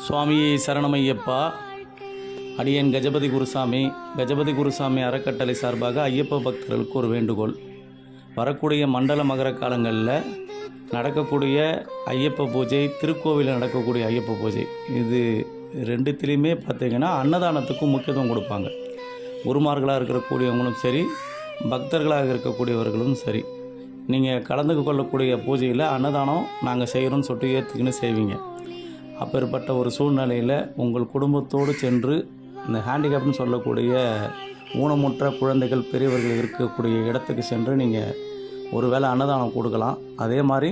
சுவாமியே சரணமையப்பா. அடியேன் கஜபதி குருசாமி அறக்கட்டளை சார்பாக ஐயப்ப பக்தர்களுக்கு ஒரு வேண்டுகோள். வரக்கூடிய மண்டல மகர காலங்களில் நடக்கக்கூடிய ஐயப்ப பூஜை, திருக்கோவிலில் நடக்கக்கூடிய ஐயப்ப பூஜை, இது ரெண்டுத்திலையுமே பார்த்திங்கன்னா அன்னதானத்துக்கும் முக்கியத்துவம் கொடுப்பாங்க. குருமார்களாக இருக்கக்கூடியவங்களும் சரி, பக்தர்களாக இருக்கக்கூடியவர்களும் சரி, நீங்கள் கலந்து கொள்ளக்கூடிய பூஜையில் அன்னதானம் நாங்கள் செய்கிறோன்னு சொல்லிட்டு ஏற்றுக்குன்னு செய்வீங்க. அப்பேற்பட்ட ஒரு சூழ்நிலையில் உங்கள் குடும்பத்தோடு சென்று இந்த ஹேண்டிகேப்னு சொல்லக்கூடிய ஊனமுற்ற குழந்தைகள், பெரியவர்கள் இருக்கக்கூடிய இடத்துக்கு சென்று நீங்கள் ஒரு வேளை அன்னதானம் கொடுக்கலாம். அதே மாதிரி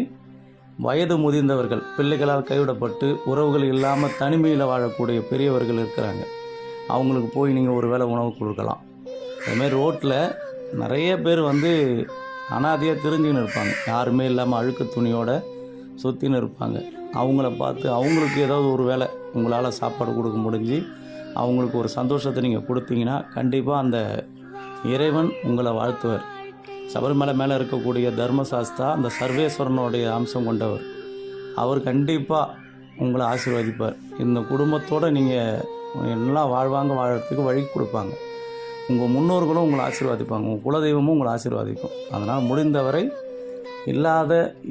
வயது முதிர்ந்தவர்கள், பிள்ளைகளால் கைவிடப்பட்டு உறவுகள் இல்லாமல் தனிமையில் வாழக்கூடிய பெரியவர்கள் இருக்கிறாங்க, அவங்களுக்கு போய் நீங்கள் ஒரு வேளை உணவு கொடுக்கலாம். அதுமாதிரி ரோட்டில் நிறைய பேர் அனாதையாக திரிஞ்சுன்னு இருப்பாங்க, யாருமே இல்லாமல் அழுக்கு துணியோடு சுற்றின்னு இருப்பாங்க. அவங்கள பார்த்து அவங்களுக்கு ஏதாவது ஒரு வேளை உங்களால் சாப்பாடு கொடுக்க முடிஞ்சு அவங்களுக்கு ஒரு சந்தோஷத்தை நீங்கள் கொடுத்தீங்கன்னா கண்டிப்பாக அந்த இறைவன் உங்களை வாழ்த்துவார். சபரிமலை மேலே இருக்கக்கூடிய தர்மசாஸ்தா அந்த சர்வேஸ்வரனுடைய அம்சம் கொண்டவர். அவர் கண்டிப்பாக உங்களை ஆசீர்வதிப்பார். இந்த குடும்பத்தோடு நீங்கள் எல்லாம் வாழறதுக்கு வழி கொடுப்பாங்க. உங்கள் முன்னோர்களும் உங்களை ஆசீர்வதிப்பாங்க, உங்கள் குலதெய்வமும் உங்களை ஆசீர்வதிக்கும். அதனால் முடிந்தவரை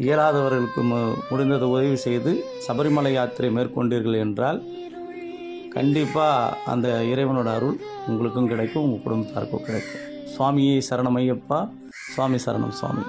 இயலாதவர்களுக்கு முடிந்ததை உதவி செய்து சபரிமலை யாத்திரை மேற்கொண்டீர்கள் என்றால் கண்டிப்பாக அந்த இறைவனோட அருள் உங்களுக்கும் கிடைக்கும், உங்கள் குடும்பத்தாருக்கும் கிடைக்கும். சுவாமியே சரணமையப்பா. சுவாமி சரணம் சுவாமி.